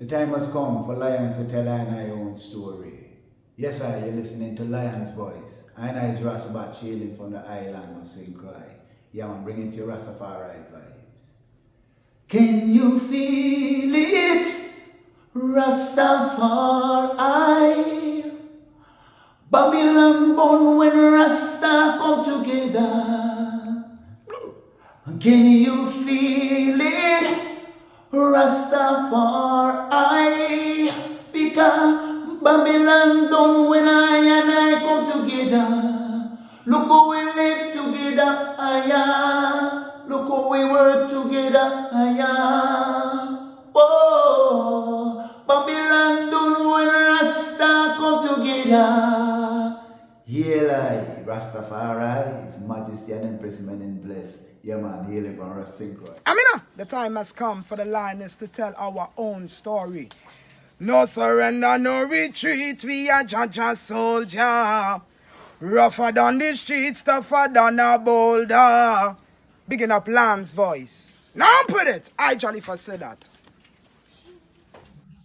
The time has come for lions to tell I own story. Yes, you're listening to Lion's Voice. I is Ras Tafari hailing from the island of St. Croix. Yeah, I'm bringing to you Rastafari vibes. Can you feel it? Rastafari. Babylon born when Rasta come together. Can you feel it? Rastafari, because Babylon done when I and I come together. Look how we live together, look how we work together, Oh, Babylon done when Rasta come together. Haile, Rastafari, His Majesty and EmpressMenen blessed. Yeah man, hailing from Ras Tafari. Amina, the time has come for the lioness to tell our own story. No surrender, no retreat, we are Jaja soldier. Rougher than the streets, tougher than a boulder. Bigging up Lion's Voice. Now put it, I jolly for say that.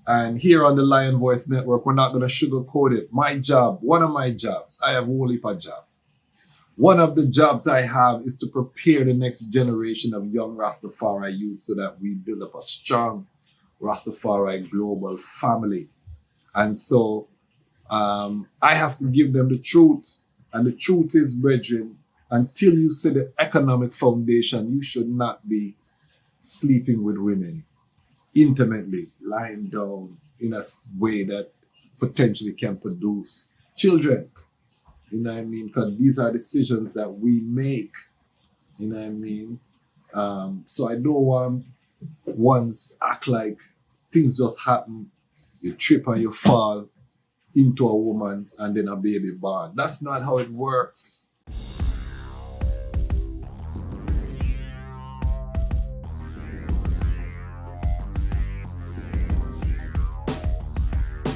And here on the Lion Voice Network, we're not going to sugarcoat it. My job, one of my jobs, I have a whole heap of jobs. One of the jobs I have is to prepare the next generation of young Rastafari youth so that we build up a strong Rastafari global family. And so I have to give them the truth. And the truth is, brethren, until you see the economic foundation, you should not be sleeping with women intimately, lying down in a way that potentially can produce children. You know what I mean? Because these are decisions that we make. You know what I mean? So I don't want ones act like things just happen. You trip and you fall into a woman and then a baby born. That's not how it works.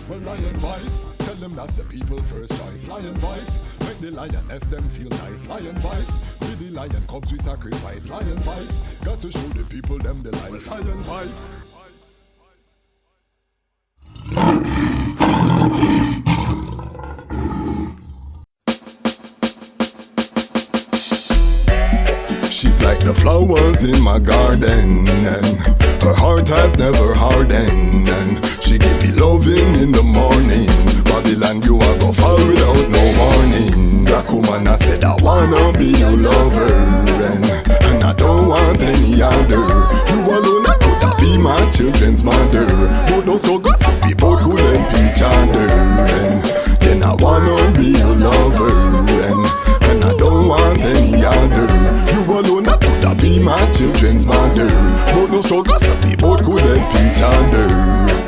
Well, Lion Voice, tell them that's the people first choice. Lion Voice, make the lioness them feel nice. Lion Voice, with the lion cubs we sacrifice. Lion Voice, got to show the people them the life. Lion Voice. She's like the flowers in my garden, and her heart has never hardened, and she give me loving in the morning. Babylon, you a go fall without no warning. Black woman, I said I wanna be your lover, and I don't want any other. You alone, I could be my children's mother, but no struggle, so we both could help each other. And then I wanna be your lover, and I don't want any other. You alone, I could be my children's mother, but no struggle, so we both could help each other.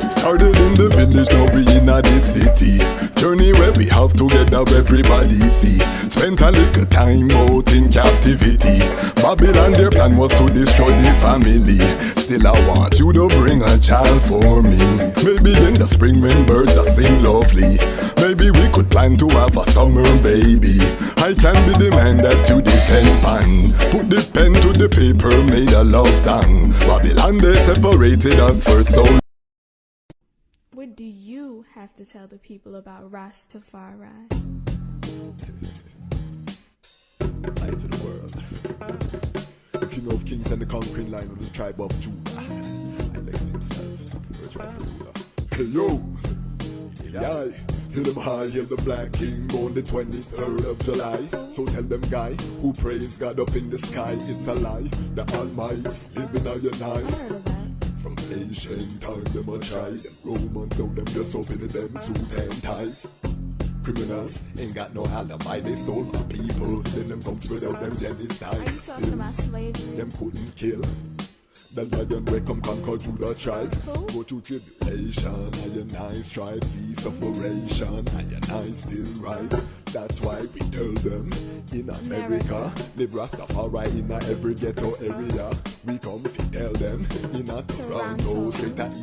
Started in the village, now we in the city. Journey where we have together, everybody see. Spent a little time out in captivity. Babylon, their plan was to destroy the family. Still I want you to bring a child for me. Maybe in the spring when birds are sing lovely, maybe we could plan to have a summer baby. I can be the man that you depend on. Put the pen to the paper, made a love song. Babylon, they separated us for so long. What do you have to tell the people about Ras Tafari? Light to the world. The king of kings and the conquering line of the tribe of Judah. I left himself. Where's my ruler? Hey yo! Yeah, hear them high, hear the black king on the 23rd of July. So tell them guy who praise God up in the sky, it's a lie. The Almighty living on your night. From ancient time, them a try. Them Romans know them just open them suit and ties. Criminals ain't got no alibi, they stole my people. Then them come without them genocide. Are you talking about slavery? Them couldn't kill. The lion will come conquer Judah tribe. Go through tribulation, I strive, see sufferation, I still rise. That's why we tell them in America, live Rastafari in every ghetto area. We come if you tell them in a Toronto, straight at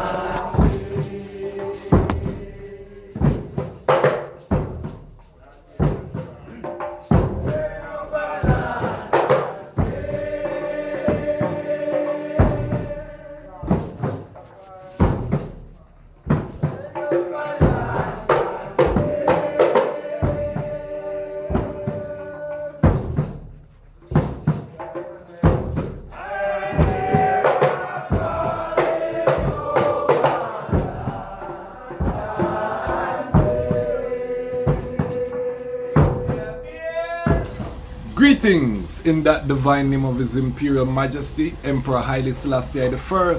Greetings in that divine name of His Imperial Majesty, Emperor Haile Selassie I.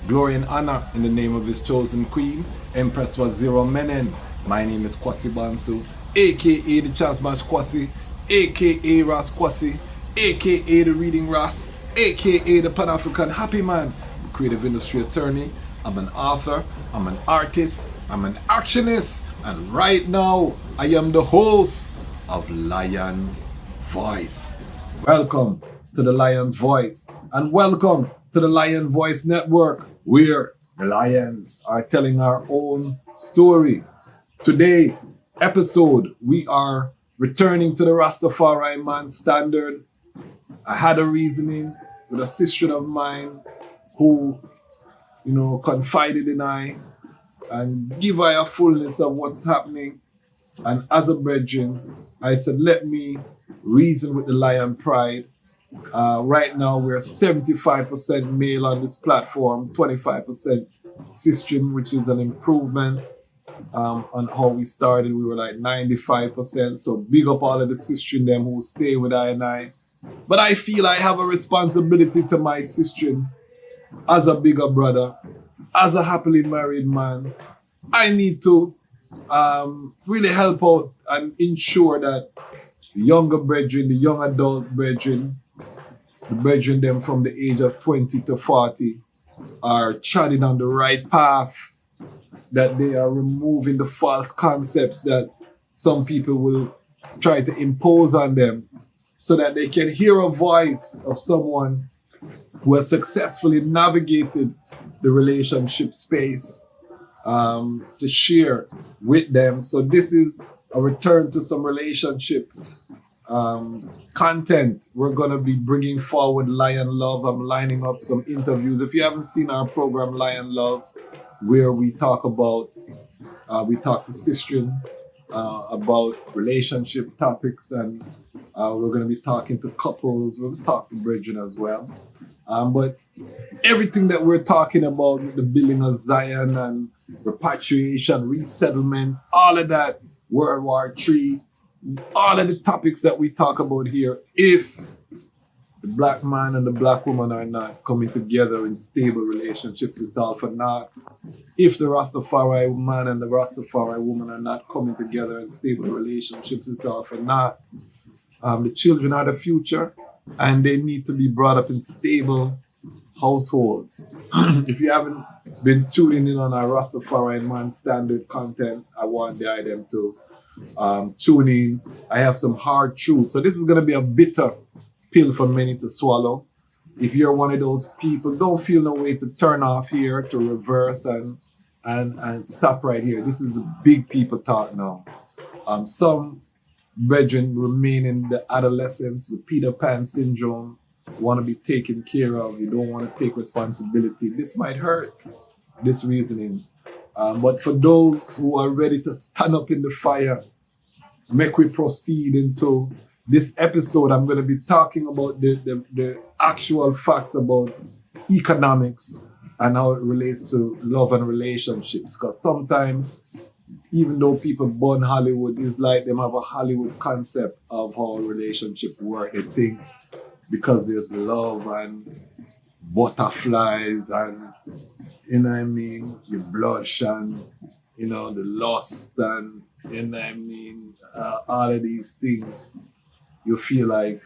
Glory and honor in the name of his chosen queen, EmpressMenen. My name is Kwasi Bansu, aka the DEJAZMATCH Kwasi, aka Ras Kwasi, aka the Reading Ras, aka the Pan-African Happy Man, creative industry attorney. I'm an author, I'm an artist, I'm an actionist, and right now I am the host of Lion Voice. Welcome to the Lion's Voice, and welcome to the Lion Voice Network, where the lions are telling our own story. Today episode, we are returning to the Rastafari man standard. I had a reasoning with a sister of mine who, confided in I and give I a fullness of what's happening. And as a brethren, I said, let me reason with the lion pride. Right now, we're 75% male on this platform, 25% cisgen, which is an improvement on how we started. We were like 95%. So big up all of the cisgen them who stay with I and I. But I feel I have a responsibility to my cisgen as a bigger brother, as a happily married man. I need to really help out and ensure that the younger brethren, the young adult brethren, the brethren them from the age of 20 to 40 are treading on the right path, that they are removing the false concepts that some people will try to impose on them, so that they can hear a voice of someone who has successfully navigated the relationship space to share with them. So this is a return to some relationship content. We're going to be bringing forward Lion Love. I'm lining up some interviews. If you haven't seen our program Lion Love, where we talk to cisgen about relationship topics, and we're going to be talking to couples. We'll talk to brethren as well. But everything that we're talking about, the building of Zion and repatriation, resettlement, all of that, World War III, all of the topics that we talk about here, if the black man and the black woman are not coming together in stable relationships, it's all for naught. If the Rastafari man and the Rastafari woman are not coming together in stable relationships, it's all for naught. The children are the future, and they need to be brought up in stable households. If you haven't been tuning in on our Rastafari man standard content, I want them to tune in. I have some hard truths. So this is going to be a bitter pill for many to swallow. If you're one of those people, don't feel no way to turn off here, to reverse and stop right here. This is the big people talk now. Some brethren remain in the adolescence, the Peter Pan syndrome, want to be taken care of. You don't want to take responsibility. This might hurt, this reasoning. But for those who are ready to stand up in the fire, make we proceed into this episode. I'm going to be talking about the actual facts about economics and how it relates to love and relationships. Because sometimes, even though people born Hollywood, it's like them have a Hollywood concept of how a relationship works. They think because there's love and butterflies and, you blush and, the lust and, all of these things, you feel like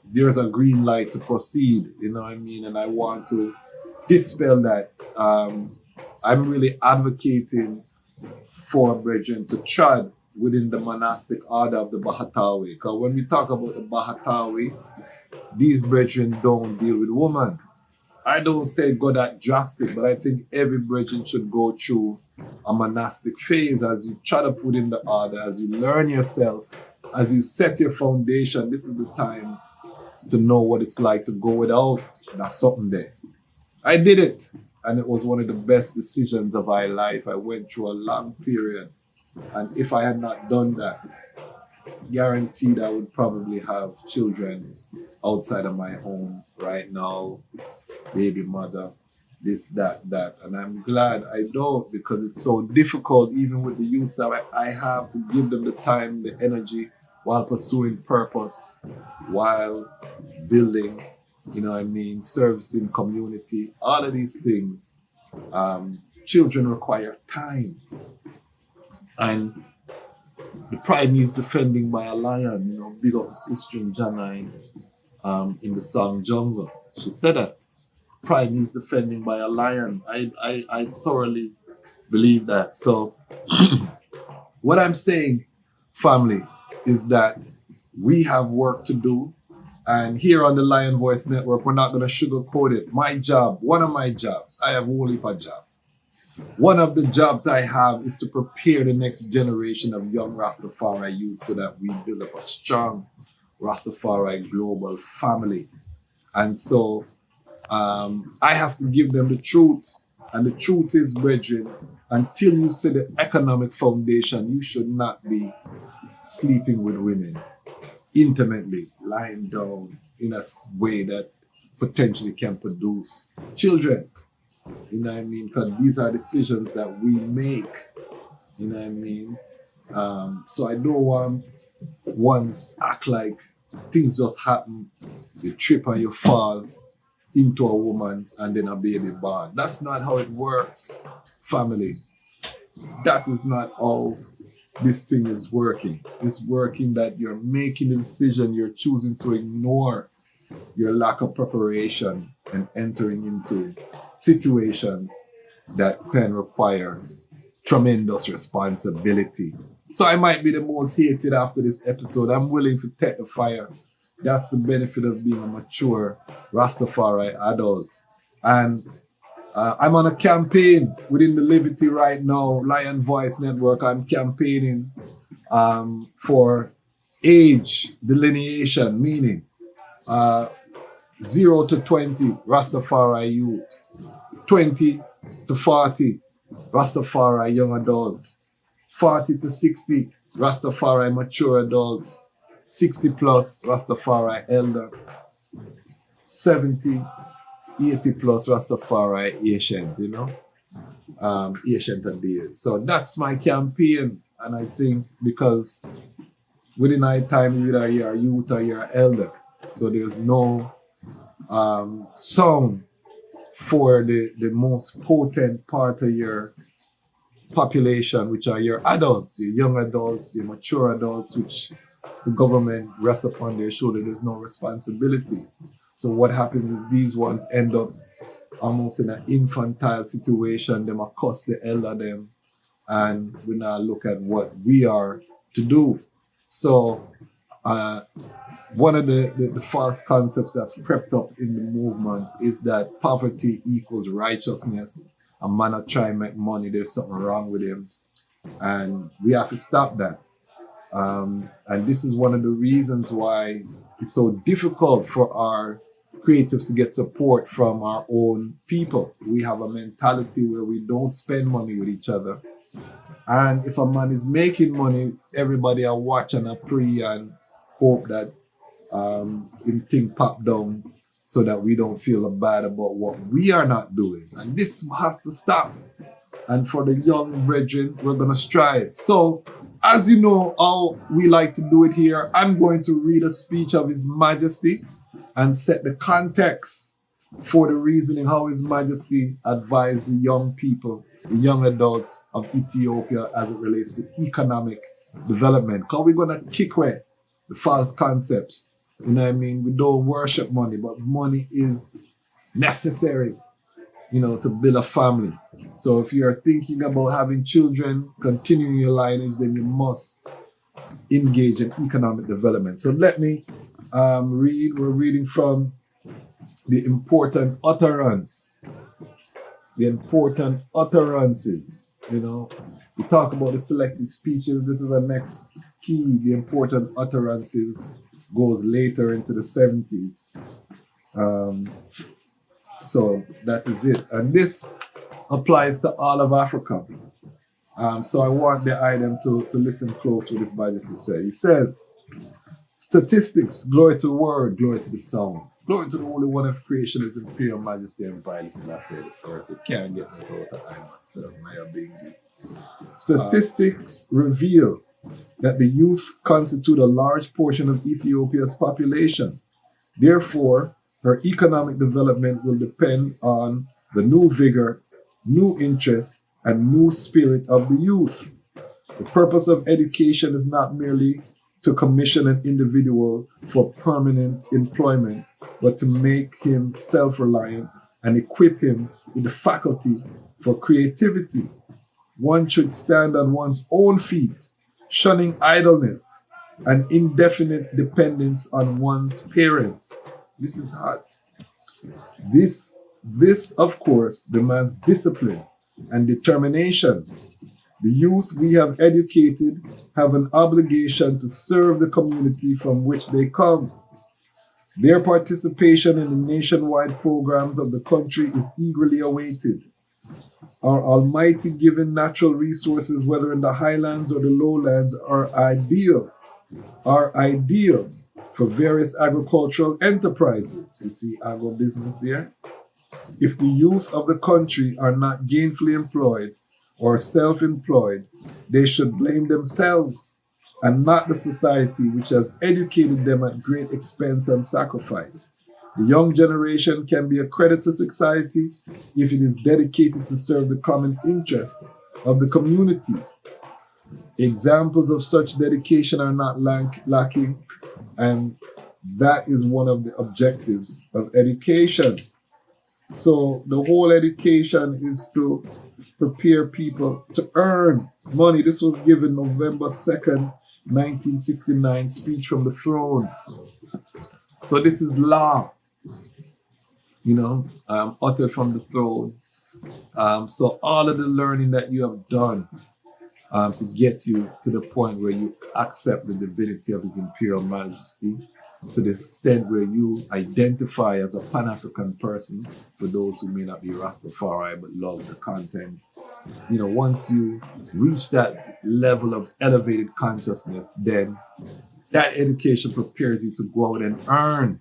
there's a green light to proceed, and I want to dispel that. I'm really advocating for brethren to tread within the monastic order of the Bahatawi. Because when we talk about the Bahatawi, these brethren don't deal with women. I don't say go that drastic, but I think every brethren should go through a monastic phase as you try to put in the order, as you learn yourself, as you set your foundation. This is the time to know what it's like to go without. That's something there. I did it, and it was one of the best decisions of my life. I went through a long period, and if I had not done that, guaranteed I would probably have children outside of my home right now, baby mother, this, that. And I'm glad I don't, because it's so difficult, even with the youths that I have, to give them the time, the energy while pursuing purpose, while building, servicing community, all of these things. Children require time. And the pride needs defending by a lion. Big up Sister Janine in the song Jungle. She said that. Pride needs defending by a lion. I thoroughly believe that. So what I'm saying, family, is that we have work to do. And here on the Lion Voice Network, we're not going to sugarcoat it. My job, one of my jobs, I have a whole heap of job. One of the jobs I have is to prepare the next generation of young Rastafari youth so that we build up a strong Rastafari global family. And so I have to give them the truth. And the truth is, brethren, until you see the economic foundation, you should not be sleeping with women intimately, lying down in a way that potentially can produce children. You know what I mean? Because these are decisions that we make. You know what I mean? So I don't want ones act like things just happen. You trip and you fall into a woman and then a baby born. That's not how it works, family. That is not how this thing is working. It's working that you're making a decision, you're choosing to ignore your lack of preparation and entering into situations that can require tremendous responsibility. So I might be the most hated after this episode. I'm willing to take the fire. That's the benefit of being a mature Rastafari adult. And I'm on a campaign within the Liberty right now, Lion Voice Network. I'm campaigning for age delineation, meaning 0 to 20 Rastafari youth, 20 to 40 Rastafari young adult, 40 to 60 Rastafari mature adult, 60 plus Rastafari elder, 70, 80 plus Rastafari ancient, ancient and days. So that's my campaign. And I think because within our time, either you're a youth or you're an elder. So there's no sound for the most potent part of your population, which are your adults, your young adults, your mature adults, which the government rests upon their shoulder. There's no responsibility. So what happens is these ones end up almost in an infantile situation. They might cost the elder them, and we now look at what we are to do. So one of the false concepts that's crept up in the movement is that poverty equals righteousness. A man not try and make money, there's something wrong with him. And we have to stop that. And this is one of the reasons why it's so difficult for our creatives to get support from our own people. We have a mentality where we don't spend money with each other. And if a man is making money, everybody are watching and pray and hope that him thing pop down so that we don't feel bad about what we are not doing. And this has to stop. And for the young brethren, we're going to strive. So, as you know how we like to do it here, I'm going to read a speech of His Majesty and set the context for the reasoning how His Majesty advised the young people, the young adults of Ethiopia as it relates to economic development. Because we're going to kick away the false concepts. You know what I mean? We don't worship money, but money is necessary, to build a family. So if you're thinking about having children, continuing your lineage, then you must engage in economic development. So let me read. We're reading from the important utterance. The important utterances. We talk about the selected speeches. This is the next key. The important utterances goes later into the 70s. So that is it. And this applies to all of Africa. So I want the item to listen close to what His Majesty said. He says, statistics, glory to the word, glory to the sound. Glory to the Holy One of creation, His Imperial Majesty Emperor Selassie the First. You can't get that out of I myself, my being. Statistics reveal that the youth constitute a large portion of Ethiopia's population. Therefore, her economic development will depend on the new vigor, new interests, and new spirit of the youth. The purpose of education is not merely to commission an individual for permanent employment, but to make him self-reliant and equip him with the faculty for creativity. One should stand on one's own feet, shunning idleness and indefinite dependence on one's parents. This is hot. This, of course, demands discipline and determination. The youth we have educated have an obligation to serve the community from which they come. Their participation in the nationwide programs of the country is eagerly awaited. Our almighty given natural resources, whether in the highlands or the lowlands, are ideal for various agricultural enterprises. You see agribusiness there? If the youth of the country are not gainfully employed or self-employed, they should blame themselves and not the society which has educated them at great expense and sacrifice. The young generation can be a credit to society if it is dedicated to serve the common interests of the community. Examples of such dedication are not lacking, and that is one of the objectives of education. So the whole education is to prepare people to earn money. This was given November 2nd, 1969, speech from the throne. So this is law, uttered from the throne. So all of the learning that you have done to get you to the point where you accept the divinity of His Imperial Majesty, to the extent where you identify as a Pan-African person, for those who may not be Rastafari but love the content. Once you reach that level of elevated consciousness, then that education prepares you to go out and earn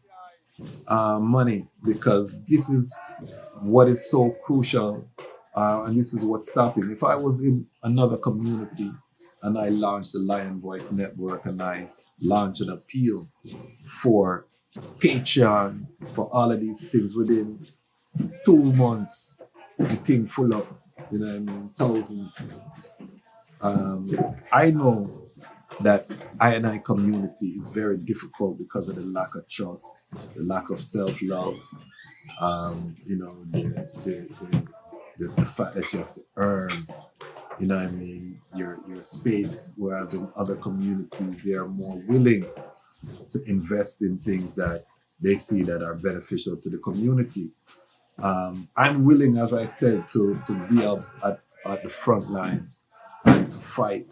money, because this is what is so crucial, and this is what's stopping. If I was in another community and I launched the Lion Voice Network and I launched an appeal for Patreon, for all of these things, within 2 months, the thing full up, thousands. I know that I community is very difficult because of the lack of trust, the lack of self-love, the fact that you have to earn, your space, whereas in other communities, they are more willing to invest in things that they see that are beneficial to the community. I'm willing, as I said, to be up at the front line and to fight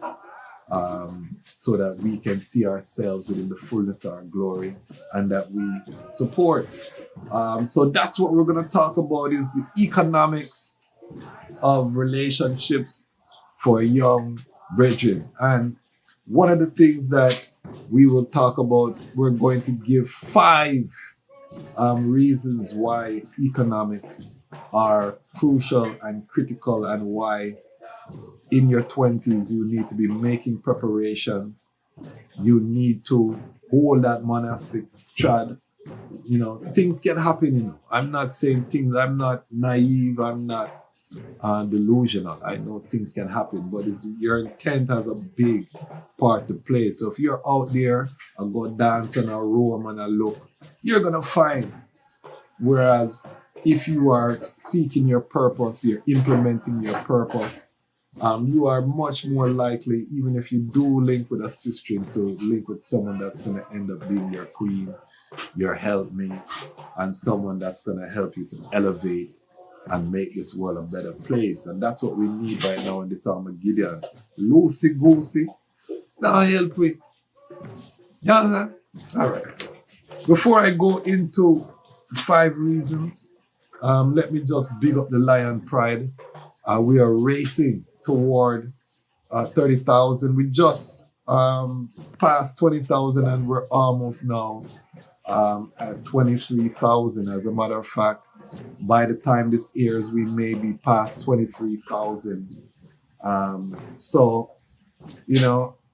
so that we can see ourselves within the fullness of our glory and that we support. So that's what we're going to talk about, is the economics of relationships for young brethren. And one of the things that we will talk about, we're going to give 5 reasons why economics are crucial and critical, and why in your 20s you need to be making preparations. You need to hold that monastic trad. Things can happen. I'm not saying things, I'm not naive, I'm not delusional. I know things can happen, but your intent has a big part to play. So if you're out there and go dance and a roam and a look, you're gonna find. Whereas if you are seeking your purpose, you're implementing your purpose, you are much more likely, even if you do link with a sister, to link with someone that's going to end up being your queen, your helpmate, and someone that's going to help you to elevate and make this world a better place. And that's what we need right now in this Armageddon. Loosey goosey, now help me. You understand? All right. Before I go into 5 reasons, let me just big up the Lion Pride. We are racing toward 30,000. We just passed 20,000 and we're almost now at 23,000. As a matter of fact, by the time this airs, we may be past 23,000. So,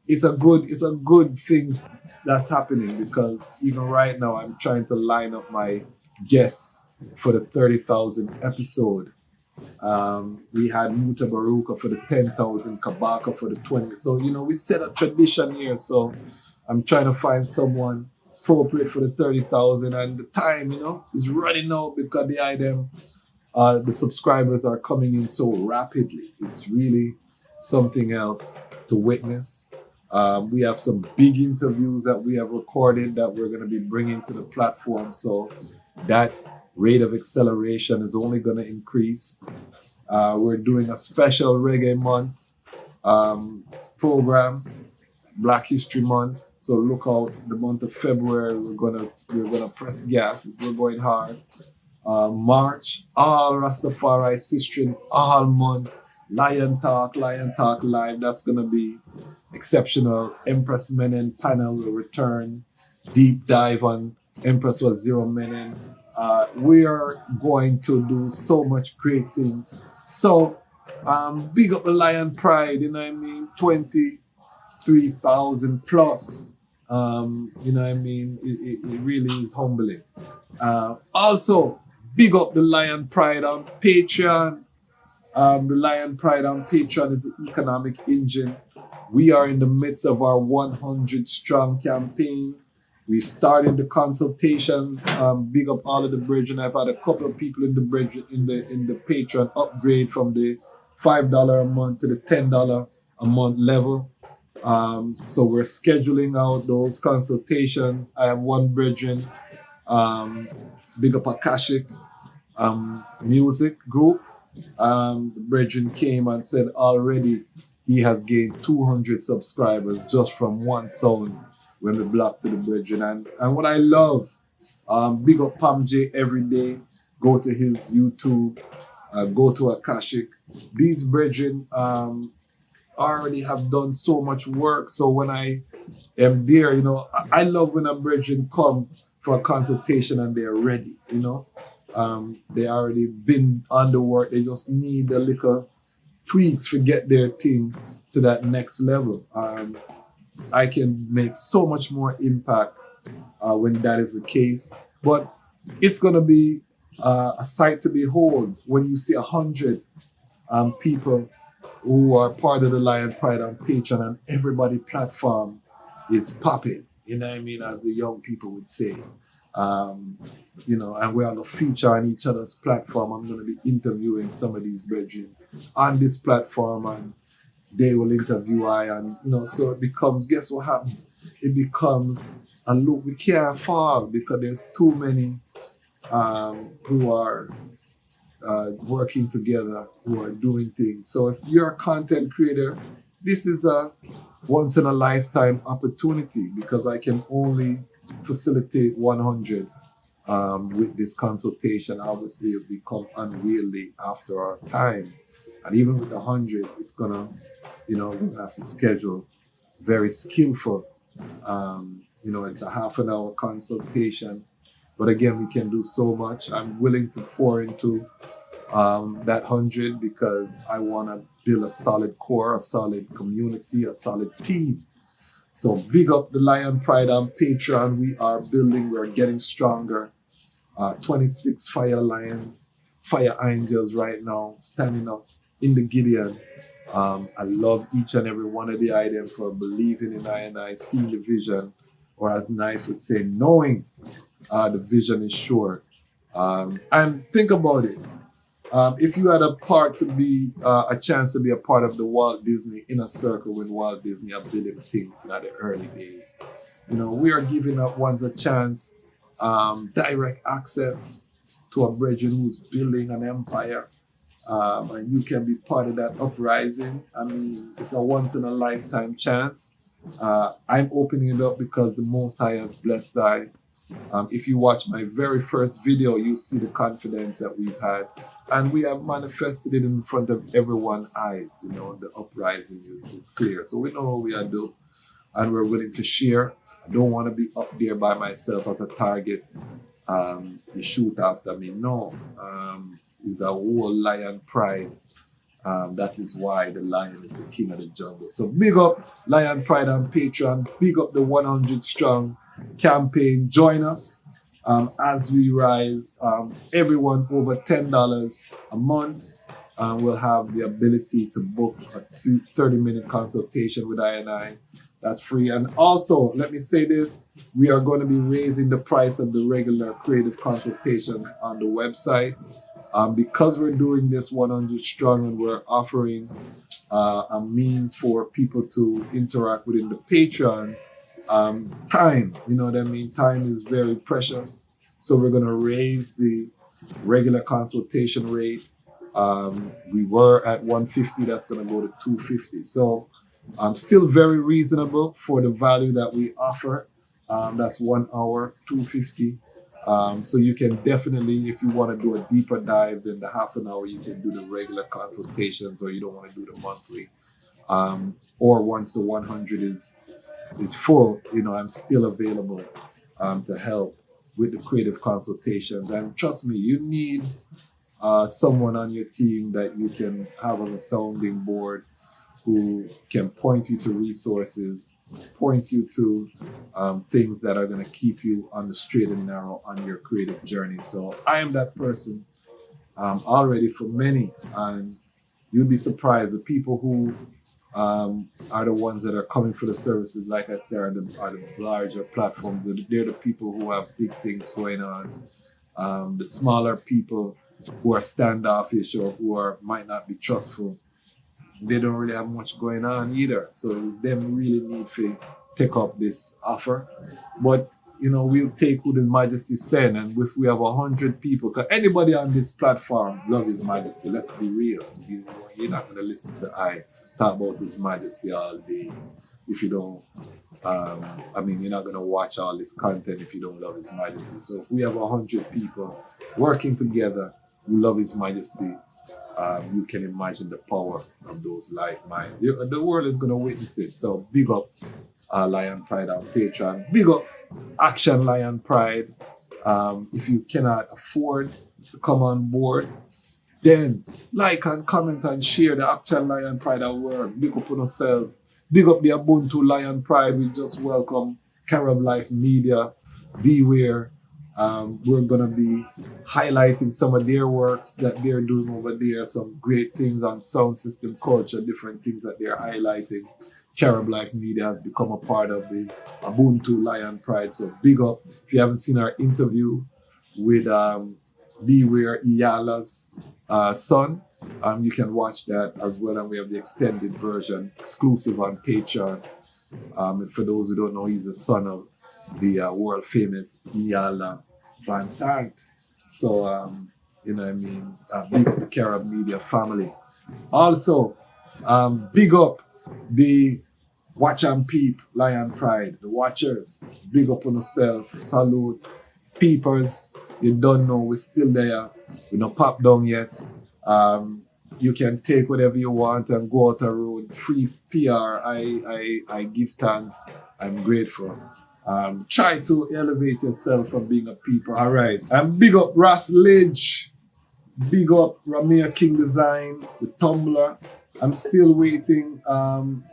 it's a good thing that's happening, because even right now I'm trying to line up my guests for the 30,000 episode. We had Mutabaruka for the 10,000, Kabaka for the 20. So, we set a tradition here. So I'm trying to find someone appropriate for the 30,000, and the time, is running out because the subscribers are coming in so rapidly. It's really something else to witness. We have some big interviews that we have recorded that we're going to be bringing to the platform. So that rate of acceleration is only going to increase. We're doing a special Reggae Month program, Black History Month. So look out, the month of February, we're gonna press gas. We're going hard. March, all Rastafari history, all month. Lion Talk Live. That's gonna be exceptional. EmpressMenen panel will return. Deep dive on Empress was Zero Menen. We are going to do so much great things. So big up the Lion Pride, 23,000 plus. It really is humbling. Also, big up the Lion Pride on Patreon. The Lion Pride on Patreon is the economic engine. We are in the midst of our 100 strong campaign. We've started the consultations. Big up all of the brethren. I've had a couple of people in the brethren in the Patreon upgrade from the $5 a month to the $10 a month level. So we're scheduling out those consultations. I have one brethren, big up Akashic music group. The brethren came and said already he has gained 200 subscribers just from one song when we blocked to the brethren. And what I love, big up Pam J every day. Go to his YouTube, go to Akashic. These brethren already have done so much work. So when I am there, I love when a brethren come for a consultation and they're ready, They already been on the work. They just need a little tweaks to get their thing to that next level. I can make so much more impact when that is the case. But it's going to be a sight to behold when you see 100 people who are part of the Lion Pride on Patreon, and everybody platform is popping, as the young people would say. And we're on a feature on each other's platform. I'm going to be interviewing some of these brethren on this platform, and they will interview so it becomes, guess what happened? It becomes a loop. We can't fall because there's too many who are working together, who are doing things. So if you're a content creator, this is a once in a lifetime opportunity, because I can only facilitate 100 with this consultation. Obviously, it'll become unwieldy after our time. And even with 100, it's gonna, we're gonna have to schedule very skillful. It's a half an hour consultation. But again, we can do so much. I'm willing to pour into that 100 because I want to build a solid core, a solid community, a solid team. So big up the Lion Pride on Patreon. We are building, we're getting stronger. 26 Fire Lions, Fire Angels right now, standing up in the Gideon. I love each and every one of the items for believing in I and I, seeing the vision, or as Knife would say, knowing the vision is sure. And think about it. If you had a chance to be a part of the Walt Disney Inner Circle when Walt Disney are building things in the early days, we are giving up ones a chance, direct access to a brethren who's building an empire, and you can be part of that uprising. I mean, it's a once in a lifetime chance. I'm opening it up because the Most High has blessed I. If you watch my very first video, you see the confidence that we've had, and we have manifested it in front of everyone's eyes. The uprising is clear. So we know what we are doing, and we're willing to share. I don't want to be up there by myself as a target. You shoot after me. No, it's a whole Lion Pride That is why the lion is the king of the jungle. So big up Lion Pride on Patreon. Big up the 100 Strong campaign. Join us as we rise. Everyone over $10 a month will have the ability to book a 30-minute consultation with I&I. That's free. And also, let me say this, we are going to be raising the price of the regular creative consultations on the website. Because we're doing this 100 Strong and we're offering a means for people to interact within the Patreon, time, you know what I mean? Time is very precious. So we're going to raise the regular consultation rate. We were at $150, that's going to go to $250. So still very reasonable for the value that we offer. That's 1 hour, $250. So you can definitely, if you want to do a deeper dive than the half an hour, you can do the regular consultations, or you don't want to do the monthly. Or once the 100 is full, you know, I'm still available to help with the creative consultations. And trust me, you need someone on your team that you can have as a sounding board, who can point you to resources, point you to things that are going to keep you on the straight and narrow on your creative journey. So I am that person already for many, and you'd be surprised the people who are the ones that are coming for the services, like I said, are the larger platforms. They're the people who have big things going on. The smaller people who are standoffish or who might not be trustful, they don't really have much going on either. So them really need to take up this offer. But, you know, we'll take who His Majesty send. And if we have 100 people, because anybody on this platform love His Majesty, let's be real. You're not going to listen to I talk about His Majesty all day if you don't, you're not going to watch all this content if you don't love His Majesty. So if we have 100 people working together who love His Majesty, you can imagine the power of those like minds. The world is going to witness it. So big up Lion Pride on Patreon. Big up Action Lion Pride. If you cannot afford to come on board, then like and comment and share the Action Lion Pride award. Big up on yourself. Big up the Ubuntu Lion Pride. We just welcome Carib Life Media. Beware. We're going to be highlighting some of their works that they're doing over there, some great things on sound system culture, different things that they're highlighting. Carib Life Media has become a part of the Ubuntu Lion Pride. So big up. If you haven't seen our interview with Beware Iyala's son, you can watch that as well. And we have the extended version exclusive on Patreon. And for those who don't know, he's the son of the world famous Iyala Van Sant. So, big up the Carib Media family. Also, big up the Watch and Peep Lion Pride, the Watchers. Big up on yourself. Salute. Peepers, you don't know, we're still there. We're not popped down yet. You can take whatever you want and go out the road. Free PR. I give thanks. I'm grateful. Try to elevate yourself from being a peeper. All right. And big up Ras LIDJ. Big up Ramia King Design, the Tumblr. I'm still waiting.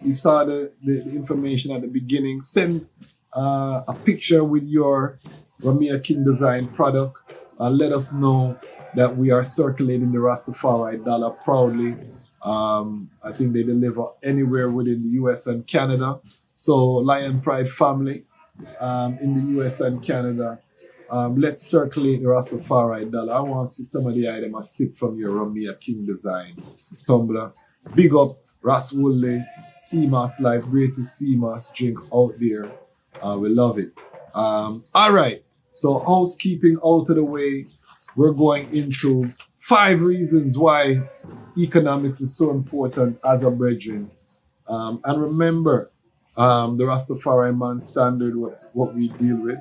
You saw the information at the beginning. Send a picture with your Ramia King Design product. Let us know that we are circulating the Rastafari dollar proudly. I think they deliver anywhere within the US and Canada. So Lion Pride family in the US and Canada, let's circulate the Rastafari dollar. I want to see some of the items I sip from your Ramia King Design Tumblr. Big up Ras Wooley, CMAS Life, greatest CMAS drink out there. We love it. All right. So housekeeping out of the way, we're going into 5 reasons why economics is so important as a brethren. And remember, the Rastafari man standard, what we deal with.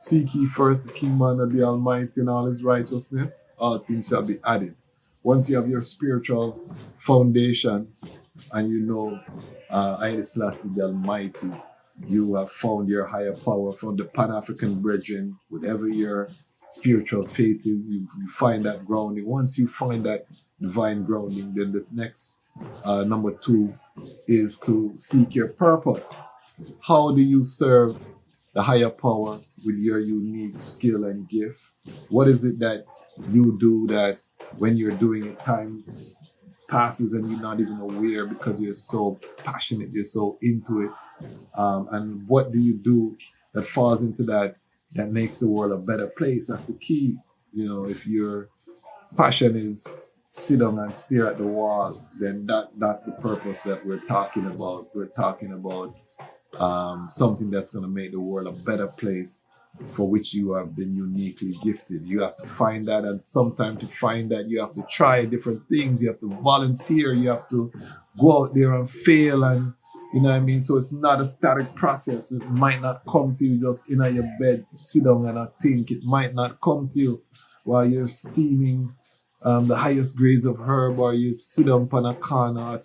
Seek ye first the kingdom of the Almighty and all his righteousness, all things shall be added. Once you have your spiritual foundation and you know Haile Selassie the Almighty, you have found your higher power from the Pan-African brethren. Whatever your spiritual faith is, you find that grounding. Once you find that divine grounding. Then the next, number 2, is to seek your purpose. How do you serve the higher power with your unique skill and gift? What is it that you do that when you're doing it, time passes and you're not even aware because you're so passionate, you're so into it? And what do you do that falls into that makes the world a better place? That's the key. You know, if your passion is sit down and stare at the wall, then that's the purpose that we're talking about. We're talking about something that's going to make the world a better place, for which you have been uniquely gifted. You have to find that, and sometimes to find that, you have to try different things. You have to volunteer. You have to go out there and fail, and you know what I mean? So it's not a static process. It might not come to you just in your bed, sit down and think. It might not come to you while you're steaming the highest grades of herb, or you sit down on a corner,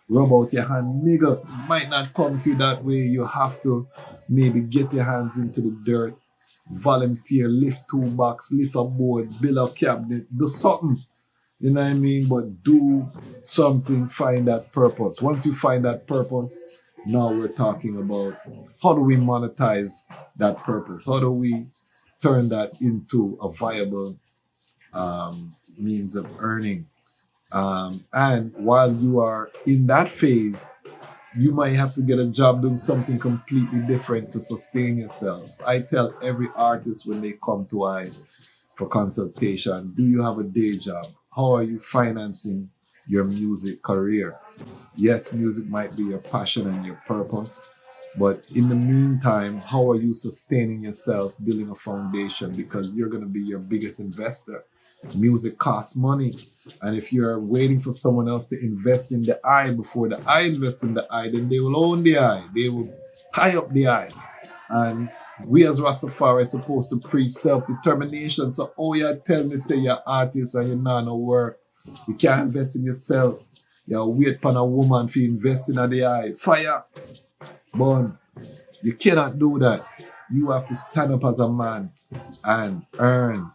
rub out your hand. Nigga, it might not come to you that way. You have to maybe get your hands into the dirt, volunteer, lift 2 boxes, lift a board, build a cabinet, do something. You know what I mean? But do something, find that purpose. Once you find that purpose, now we're talking about how do we monetize that purpose? How do we turn that into a viable means of earning? And while you are in that phase, you might have to get a job doing something completely different to sustain yourself. I tell every artist when they come to I for consultation, do you have a day job? How are you financing your music career? Yes, music might be your passion and your purpose, but in the meantime, how are you sustaining yourself, building a foundation? Because you're going to be your biggest investor. Music costs money, and if you're waiting for someone else to invest in the eye before the eye invests in the eye, then they will own the eye. They will tie up the eye. And we as Rastafari are supposed to preach self-determination. So, you tell me, say you're artist and you're not no work, you can't invest in yourself. You wait for a woman to invest in the eye. Fire! Burn. You cannot do that. You have to stand up as a man and earn.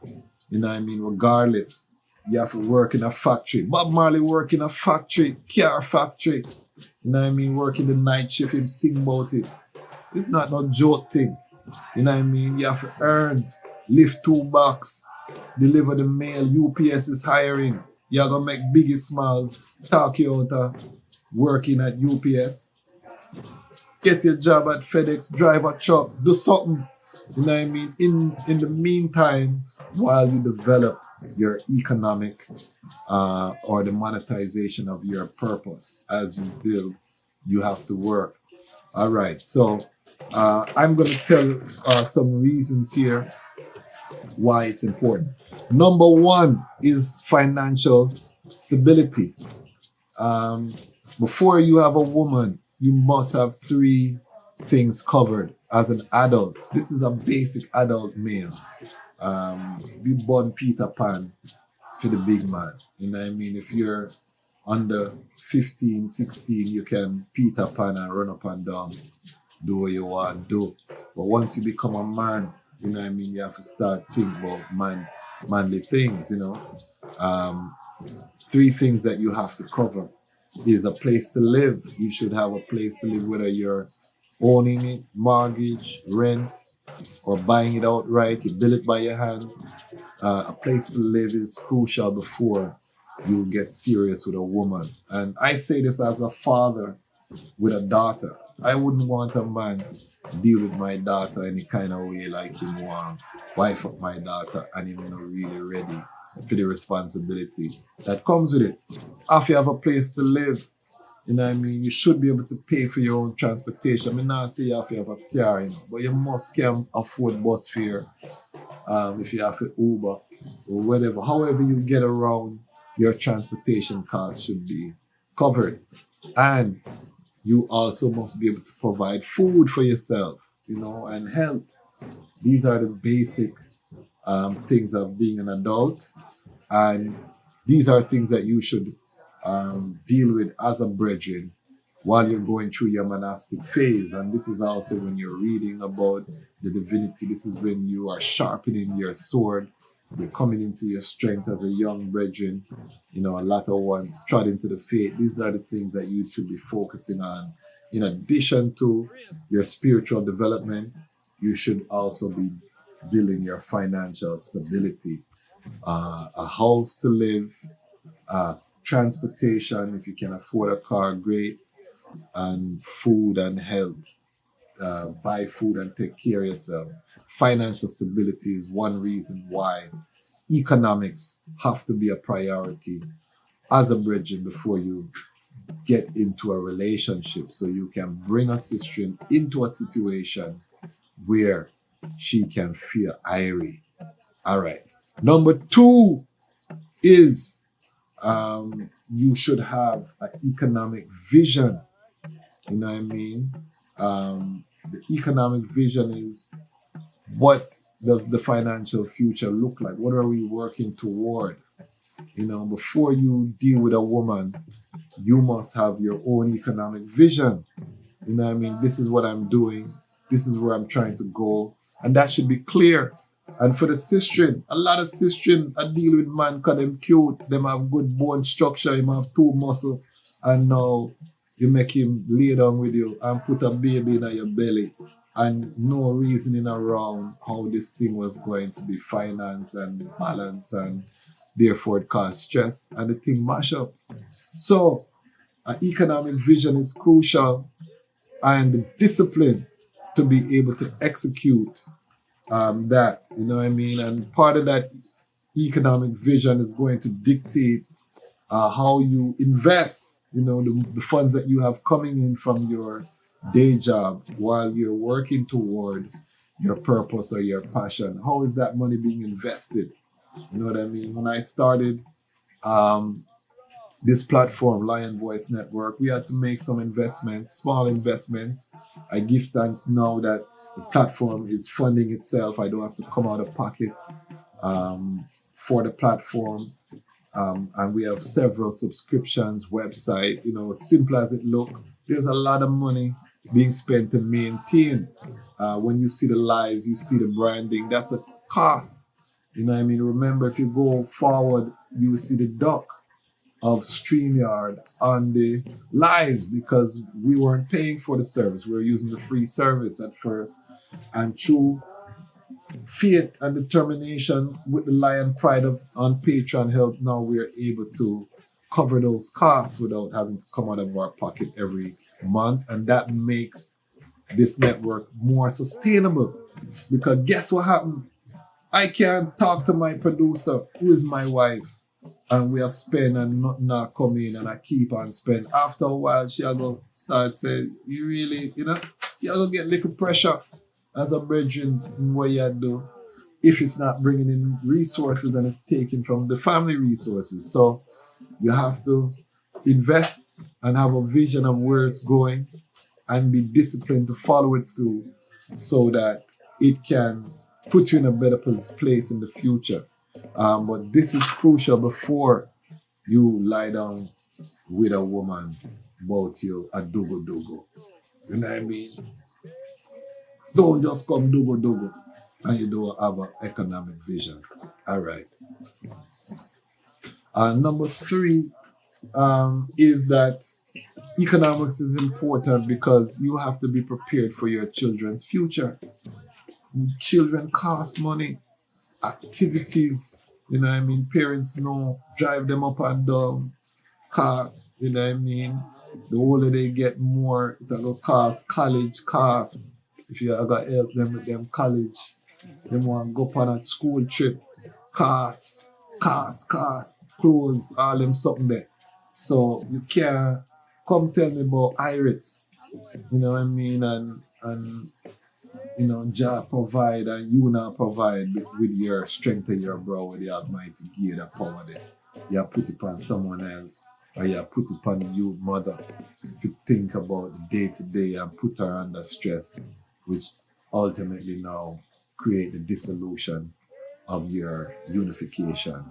You know what I mean? Regardless, you have to work in a factory. Bob Marley work in a factory, car factory. You know what I mean? Work in the night shift, him sing about it. It's not no joke thing. You know what I mean? You have to earn, lift 2 boxes, deliver the mail. UPS is hiring. You're going to make Biggie Smalls talk you out of working at UPS. Get your job at FedEx, drive a truck, do something. You know what I mean? In the meantime, while you develop your economic or the monetization of your purpose as you build, you have to work. All right. So I'm going to tell some reasons here why it's important. Number 1 is financial stability. Before you have a woman, you must have 3 things covered as an adult. This is a basic adult male. Be born Peter Pan to the big man. You know what I mean? If you're under 15, 16, you can Peter Pan and run up and down, do what you want to do. But once you become a man, you know what I mean, you have to start thinking about manly things, you know. 3 things that you have to cover is a place to live. You should have a place to live, whether you're owning it, mortgage, rent, or buying it outright. You build it by your hand. A place to live is crucial before you get serious with a woman. And I say this as a father with a daughter. I wouldn't want a man deal with my daughter any kind of way like him want wife up my daughter and him not really ready for the responsibility that comes with it. After you have a place to live, you know what I mean, you should be able to pay for your own transportation. I mean, not say you have to have a car, you know, but you must can afford bus fare if you have to Uber or whatever. However you get around, your transportation costs should be covered. And you also must be able to provide food for yourself, you know, and health. These are the basic things of being an adult. And these are things that you should deal with as a brethren while you're going through your monastic phase. And this is also when you're reading about the divinity. This is when you are sharpening your sword You're coming into your strength as a young brethren. You know, a lot of ones trod into the faith. These are the things that you should be focusing on. In addition to your spiritual development, you should also be building your financial stability. A house to live, transportation, if you can afford a car, great, and food and health. Buy food and take care of yourself. Financial stability is one reason why economics have to be a priority as a brethren before you get into a relationship, so you can bring a sister into a situation where she can feel irie. All right. Number 2 is you should have an economic vision. You know what I mean? The economic vision is, what does the financial future look like? What are we working toward? You know, before you deal with a woman, you must have your own economic vision. You know what I mean? This is what I'm doing. This is where I'm trying to go. And that should be clear. And for the sistren, a lot of sistren are dealing with man because them cute, them have good bone structure, him have 2 muscle, and now you make him lay down with you and put a baby in your belly, and no reasoning around how this thing was going to be financed and balanced, and therefore it caused stress and the thing mash up. So an economic vision is crucial, and the discipline to be able to execute that, you know what I mean? And part of that economic vision is going to dictate how you invest, you know, the funds that you have coming in from your day job while you're working toward your purpose or your passion. How is that money being invested? You know what I mean? When I started this platform, Lion Voice Network, we had to make some investments, small investments. I give thanks now that the platform is funding itself. I don't have to come out of pocket for the platform. And we have several subscriptions, website, you know, simple as it looks. There's a lot of money being spent to maintain. When you see the lives, you see the branding, that's a cost. You know what I mean? Remember, if you go forward, you will see the dock of StreamYard on the lives, because we weren't paying for the service. We were using the free service at first. And through faith and determination with the Lion Pride on Patreon help, now we are able to cover those costs without having to come out of our pocket every month. And that makes this network more sustainable. Because guess what happened? I can talk to my producer, who is my wife, and we are spend and nothing not come in, and I keep on spend. After a while, she'll go start saying, you really, you know, you're going to get little pressure as a brethren in what you do if it's not bringing in resources and it's taken from the family resources. So you have to invest and have a vision of where it's going and be disciplined to follow it through so that it can put you in a better place in the future. But this is crucial before you lie down with a woman about you a dogo. You know what I mean? Don't just come dogo and you don't have an economic vision. All right. Number 3 is that economics is important because you have to be prepared for your children's future. Children cost money. Activities, you know what I mean? Parents know, drive them up and down, costs, you know what I mean? The older they get, more it'll cost. College costs. If you got to help them with them college, they want to go on a school trip, costs, clothes, all them something there. So you can't come tell me about IRITs, you know what I mean? And you know, Jah provide and you now provide with your strength of your brow, with the Almighty give the power there. You put it on someone else, or you put it on you, mother, to think about the day to day and put her under stress, which ultimately now create the dissolution of your unification,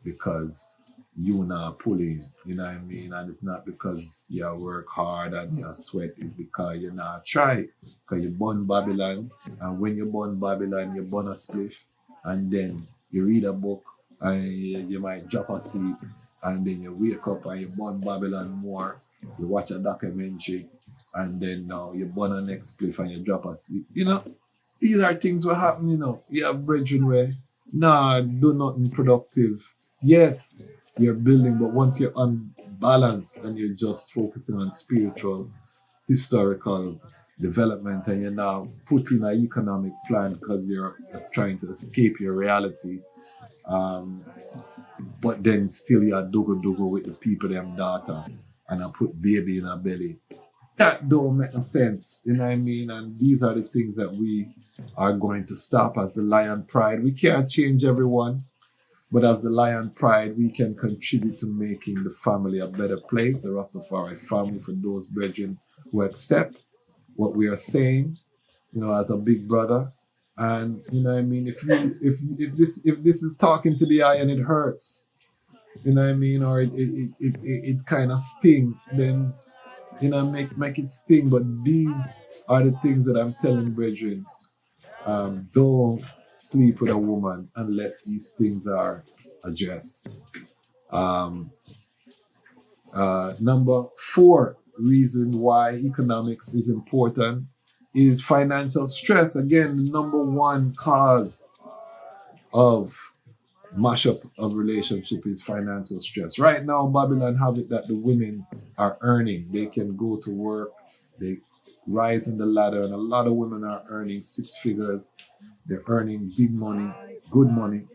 because you now pulling, you know what I mean? And it's not because you work hard and you sweat, it's because you not try. Because you born Babylon, and when you born Babylon, you born a spliff, and then You read a book and you might drop asleep, and then you wake up and you burn Babylon more. You watch a documentary, and then now you burn a next spliff and you drop asleep. You know, these are things that happen, you know. You have brethren where, nah, do nothing productive. Yes, you're building, but once you're unbalanced and you're just focusing on spiritual, historical development, and you're now putting an economic plan because you're trying to escape your reality, but then still you're dogo with the people them data and I put baby in a belly. That don't make no sense, you know what I mean? And these are the things that we are going to stop as the Lion Pride. We can't change everyone, but as the Lion Pride, we can contribute to making the family a better place, the Rastafari family, for those brethren who accept what we are saying, you know, as a big brother. And you know what I mean, if this is talking to the eye and it hurts, you know what I mean, or it kind of sting, then you know, make it sting. But these are the things that I'm telling brethren. Don't sleep with a woman unless these things are addressed. Number 4 reason why economics is important is financial stress. Again, the number 1 cause of mashup of relationship is financial stress. Right now, Babylon have it that the women are earning. They can go to work, they rise in the ladder, and a lot of women are earning 6 figures. They're earning big money, good money,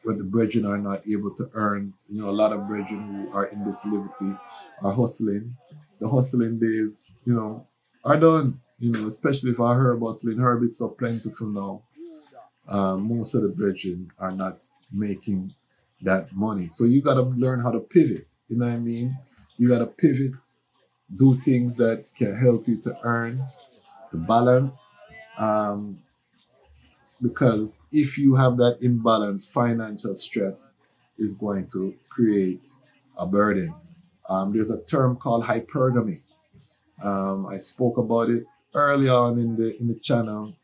but the brethren are not able to earn. You know, a lot of brethren who are in this liberty are hustling. The hustling days, you know, are done. You know, especially if I herb hustling. Herb is so plentiful now. Most of the brethren are not making that money. So you got to learn how to pivot. You know what I mean? You got to pivot, do things that can help you to earn, to balance. Because if you have that imbalance, financial stress is going to create a burden. There's a term called hypergamy. I spoke about it early on in the channel.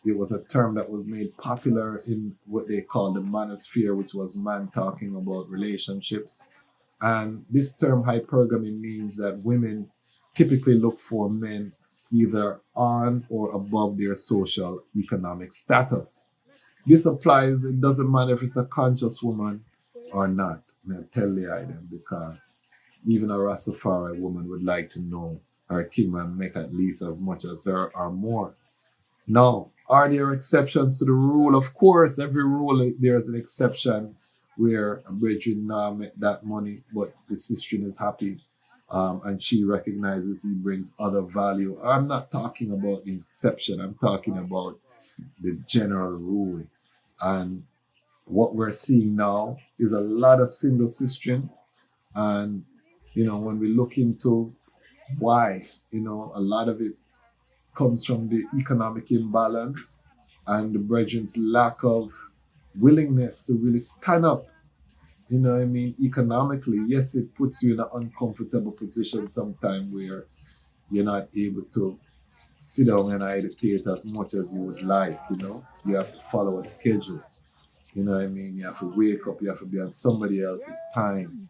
It was a term that was made popular in what they call the manosphere, which was man talking about relationships. And this term hypergamy means that women typically look for men either on or above their social economic status. This applies, it doesn't matter if it's a conscious woman or not. I tell the item, because even a Rastafari woman would like to know her kingman make at least as much as her or more. Now, are there exceptions to the rule? Of course, every rule there's an exception where a brethren now make that money, but the sister is happy, and she recognizes he brings other value. I'm not talking about the exception. I'm talking about the general rule. And what we're seeing now is a lot of single sistren. And, you know, when we look into why, you know, a lot of it comes from the economic imbalance and the brethren's lack of willingness to really stand up, you know what I mean, economically. Yes, it puts you in an uncomfortable position sometimes where you're not able to sit down and educate as much as you would like, you know. You have to follow a schedule, you know what I mean. You have to wake up, you have to be on somebody else's time,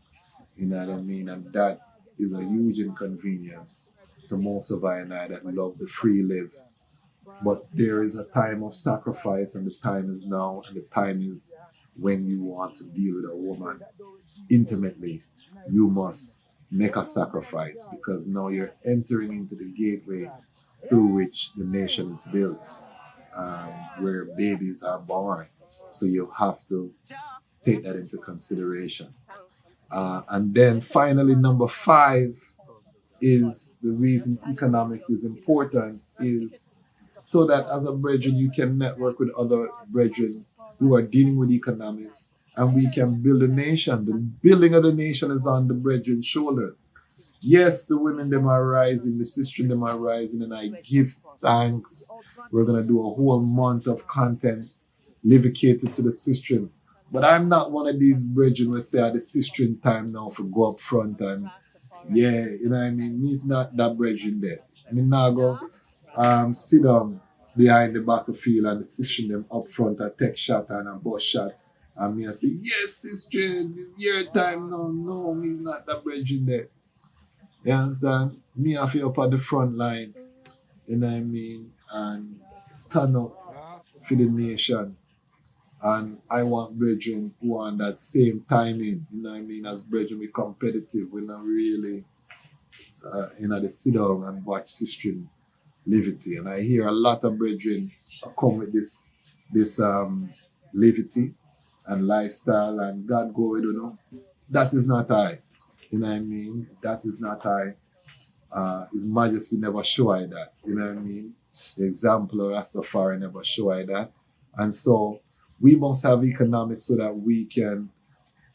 you know what I mean. And that is a huge inconvenience to most of I and I that love the free live. But there is a time of sacrifice, and the time is now, and the time is when you want to deal with a woman intimately. You must make a sacrifice, because now you're entering into the gateway through which the nation is built, where babies are born. So you have to take that into consideration. And then finally, number 5 is the reason economics is important, is so that as a brethren you can network with other brethren who are dealing with economics, and we can build a nation. The building of the nation is on the brethren's shoulders. Yes, the women them are rising, the sisters them are rising, and I give thanks. We're gonna do a whole month of content dedicated to the sisters. But I'm not one of these brethren who say the sister time now for go up front and yeah, you know what I mean? Me's not that brethren there. I mean, now go sit down behind the battlefield and position them up front a tech shot and a bus shot. And me I say, yes, sister, this your time. No, me not that bridging there. You understand? Me have to up at the front line, you know what I mean, and stand up for the nation. And I want brethren who are on that same timing, you know what I mean, as brethren be competitive. We're not really, they sit down and watch history levity. And I hear a lot of brethren come with this levity and lifestyle and God go, you know. That is not I. You know what I mean? That is not I. His Majesty never show I that. You know what I mean? The example of Rastafari never show I that. And so we must have economics so that we can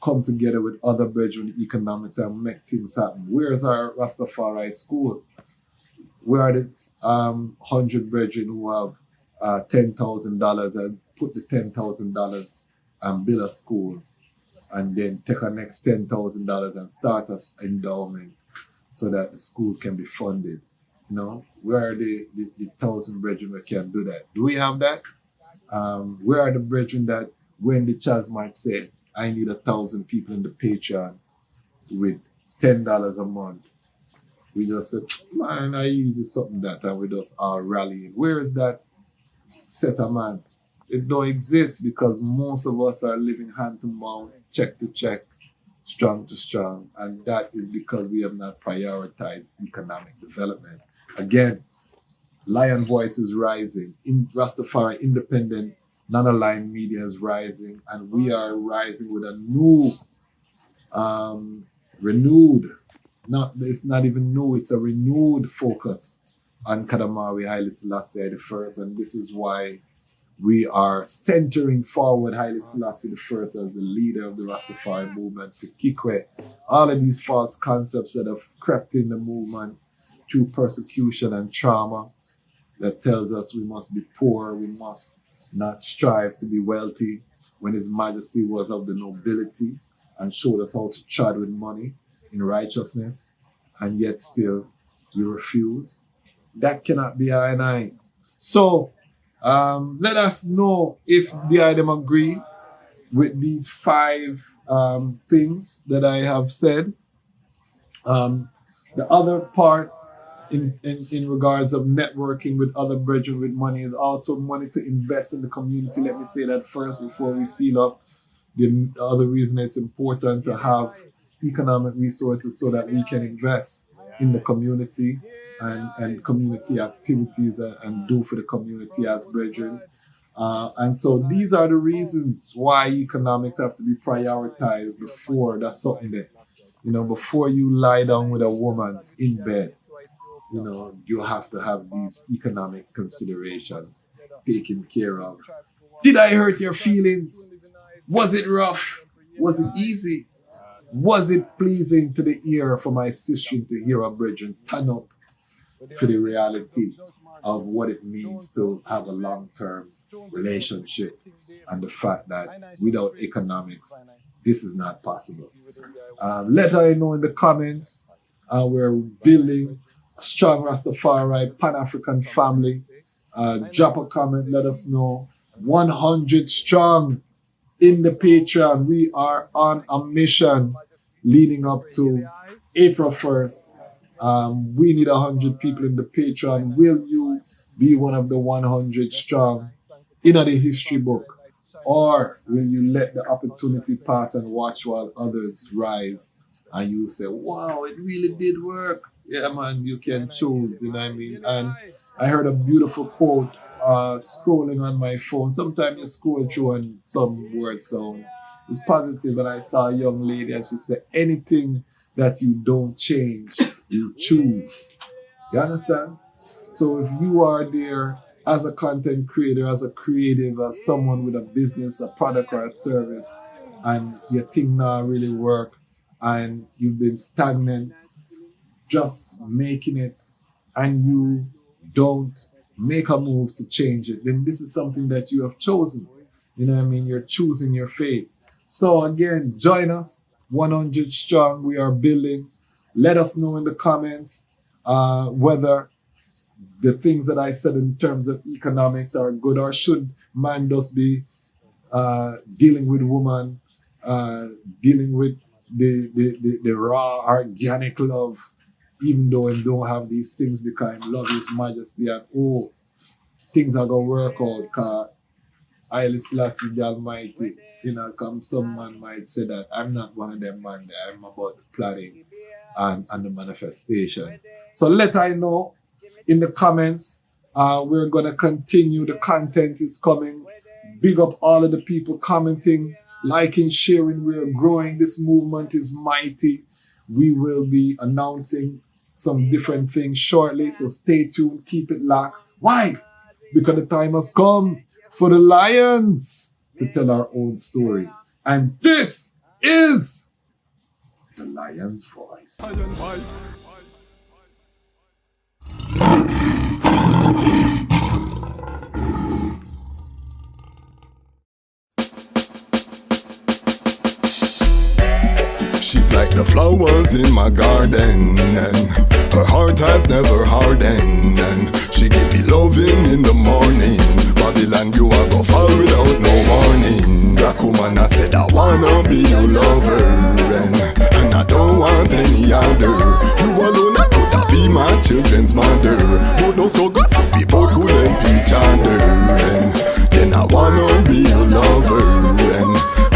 come together with other brethren in economics and make things happen. Where's our Rastafari school? Where are the 100 brethren who have $10,000 and put the $10,000 and build a school and then take our next $10,000 and start an endowment so that the school can be funded? You know, where are the 1,000 brethren that can do that? Do we have that? Where are the brethren that when the DEJAZMATCH say, I need 1,000 people in the Patreon with $10 a month? We just said, man, I easy something that, and we just all rallying. Where is that set of man? It don't exist because most of us are living hand to mouth, check to check, strong to strong, and that is because we have not prioritized economic development. Again, Lion Voice is rising. In Rastafari independent, non-aligned media is rising, and we are rising with a new, it's not even new, it's a renewed focus on Kadamawi Haile Selassie I, and this is why we are centering forward Haile Selassie I as the leader of the Rastafari movement to kick away all of these false concepts that have crept in the movement through persecution and trauma that tells us we must be poor, we must not strive to be wealthy, when His Majesty was of the nobility and showed us how to trade with money in righteousness, and yet still we refuse. That cannot be I and I. So let us know if the item agree with these 5 things that I have said. The other part in regards of networking with other brethren with money is also money to invest in the community. Let me say that first before we seal up. The other reason it's important to have economic resources so that we can invest in the community and community activities and do for the community as brethren. And so these are the reasons why economics have to be prioritized before that's something that, you know, before you lie down with a woman in bed, you know, you have to have these economic considerations taken care of. Did I hurt your feelings? Was it rough? Was it easy? Was it pleasing to the ear for my sister to hear a brethren turn up for the reality of what it means to have a long-term relationship and the fact that without economics, this is not possible? Let us know in the comments. We're building a strong Rastafari Pan-African family. Drop a comment, let us know. 100 strong in the Patreon. We are on a mission leading up to April 1st. We need 100 people in the Patreon. Will you be one of the 100 strong in the history book? Or will you let the opportunity pass and watch while others rise and you say, wow, it really did work? Yeah, man, you can choose, you know what I mean? And I heard a beautiful quote scrolling on my phone. Sometimes you scroll through and some word sound is positive, and I saw a young lady and she said, anything that you don't change, you choose. You understand? So if you are there as a content creator, as a creative, as someone with a business, a product or a service, and your thing not really work and you've been stagnant, just making it, and you don't make a move to change it, then this is something that you have chosen. You know what I mean? You're choosing your fate. So again, join us, 100 strong, we are building. Let us know in the comments whether the things that I said in terms of economics are good, or should man just be dealing with woman, dealing with the raw organic love, even though him don't have these things, because him love his majesty, and things are gonna work out, cause Haile Selassie the Almighty. You know, some man might say that I'm not one of them man, I'm about the planning and the manifestation. So let I know in the comments. We're gonna continue. The content is coming. Big up all of the people commenting, liking, sharing. We're growing. This movement is mighty. We will be announcing some different things shortly, so stay tuned, keep it locked. Why? Because the time has come for the lions to tell our own story. And this is the Lion's Voice. Lion voice. She's like the flowers in my garden, and her heart has never hardened, and she give me loving in the morning. Babylon, you are go far without no warning. Black woman, I said I wanna be your lover, and I don't want any other. You alone, I could have be my children's mother. But no struggle, so we both could help each other. And then I wanna be your lover,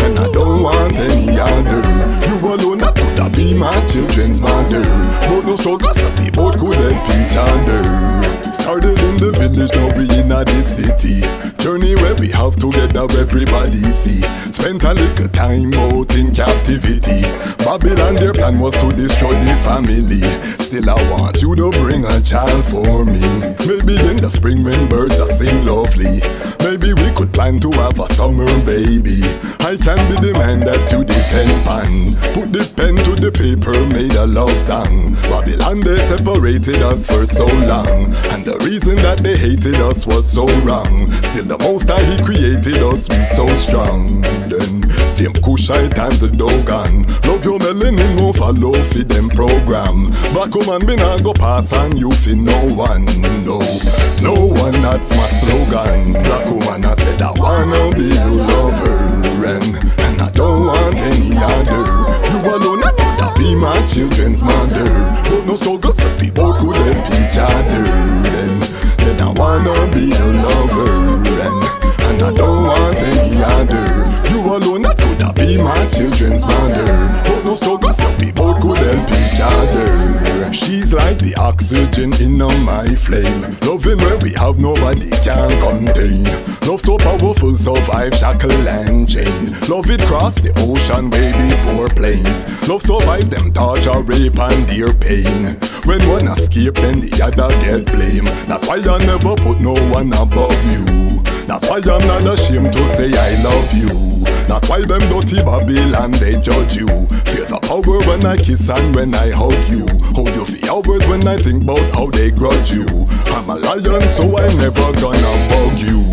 and I don't want any other. You alone, I could have be my children's mother. But no struggle, so we both could help each other. Started in the village, now we in the city. Journey where we have together, everybody see. Spent a little time out in captivity. Babylon, their plan was to destroy the family. Still I want you to bring a child for me. Maybe in the spring when birds are sing lovely. Maybe we could plan to have a summer baby. I can be the man that you depend on. Put the pen to the paper, made a love song. Babylon, they separated us for so long, and the reason that they hated us was so wrong. Still the most that he created us, we so strong. Then same Kushite and the Dogon. Love your melanin, no follow for them program. Black woman, me not go pass on you for no one. No one, that's my slogan. Black woman, I said I wanna be your lover, and I don't want any other. You alone, I could have be my children's mother. But no struggle, so we both could help each other. Then I wanna be your lover, and I don't want any other. You alone, I could have be my children's mother. But no struggle, so we both could help each other. She's like the oxygen in my flame. Loving where we have nobody can contain. Love so powerful, survive shackle and chain. Love it cross the ocean way before planes. Love survive them torture, rape and dear pain. When one escape, then the other get blame. That's why I never put no one above you. That's why I'm not ashamed to say I love you. That's why them dirty Babylon, they judge you. Feel the power when I kiss and when I hug you. Hold you for hours when I think about how they grudge you. I'm a lion, so I'm never gonna bug you.